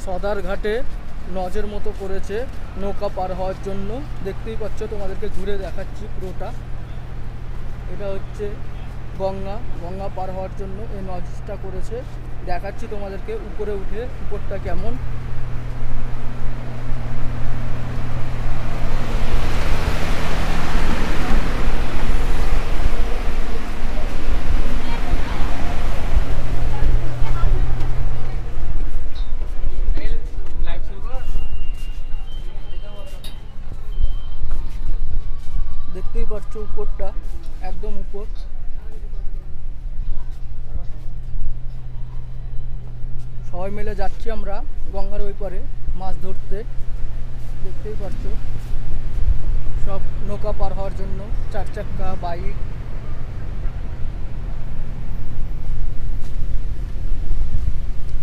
সদার ঘাটে লজের মতো করেছে নৌকা পার হওয়ার জন্য। দেখতেই পাচ্ছ, তোমাদেরকে ঘুরে দেখাচ্ছি পুরোটা। এটা হচ্ছে গঙ্গা পার হওয়ার জন্য এই লজটা করেছে। দেখাচ্ছি তোমাদেরকে উপরে উঠে উপরটা কেমন। দেখতেই পাচ্ছ উপরটা, একদম উপর। সবাই মিলে যাচ্ছি আমরা গঙ্গার ওই পারে মাছ ধরতে। দেখতেই পাচ্ছ সব নৌকা পার হওয়ার জন্য, 4 চাক্কা, বাইক।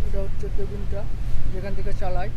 এটা হচ্ছে কেবিনটা যেখান থেকে চালায়।